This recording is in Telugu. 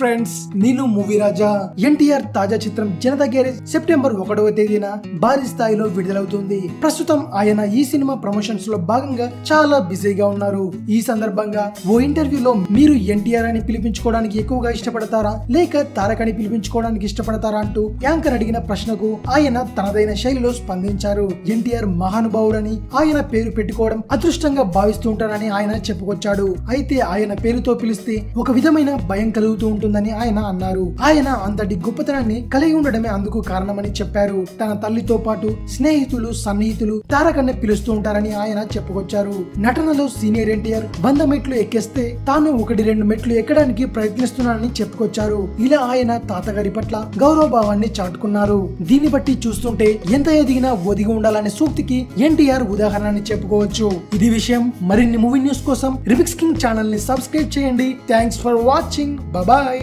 ఫ్రెండ్స్, నేను మూవీ రాజా. ఎన్టీఆర్ తాజా చిత్రం జనతా గ్యారేజ్ సెప్టెంబర్ 1వ తేదీన భారీ స్థాయిలో విడుదలవుతుంది. ప్రస్తుతం ఆయన ఈ సినిమా ప్రమోషన్స్ లో భాగంగా చాలా బిజీగా ఉన్నారు. ఈ సందర్భంగా ఓ ఇంటర్వ్యూలో మీరు ఎన్టీఆర్ అని పిలిపించుకోవడానికి ఎక్కువగా ఇష్టపడతారా లేక తారక్ అని పిలిపించుకోవడానికి ఇష్టపడతారా అంటూ యాంకర్ అడిగిన ప్రశ్నకు ఆయన తనదైన శైలిలో స్పందించారు. ఎన్టీఆర్ మహానుభావుడని ఆయన పేరు పెట్టుకోవడం అదృష్టంగా భావిస్తూ ఉంటారని ఆయన చెప్పుకొచ్చాడు. అయితే ఆయన పేరుతో పిలిస్తే ఒక విధమైన భయం కలుగుతూ ఉంటుందని ఆయన అన్నారు. ఆయన అంతటి గొప్పతనాన్ని కలిగి ఉండడమే అందుకు కారణమని చెప్పారు. తన తల్లితో పాటు స్నేహితులు సన్నిహితులు తారక్ అని పిలుస్తూ ఉంటారని ఆయన చెప్పుకొచ్చారు. నటనలో సీనియర్ ఎన్టీఆర్ 100 మెట్లు ఎక్కేస్తే తాను 1-2 మెట్లు ఎక్కడానికి ప్రయత్నిస్తున్నానని చెప్పుకొచ్చారు. ఇలా ఆయన తాతగారి పట్ల గౌరవభావాన్ని చాటుకున్నారు. దీన్ని బట్టి చూస్తుంటే ఎంత ఎదిగినా ఒదిగి ఉండాలనే సూక్తికి ఎన్టీఆర్ ఉదాహరణని చెప్పుకోవచ్చు. ఇది విషయం. మరిన్ని మూవీ న్యూస్ కోసం రిమిక్స్ కింగ్ ఛానల్ ని సబ్స్క్రైబ్ చేయండి. Thanks for watching. బాయ్.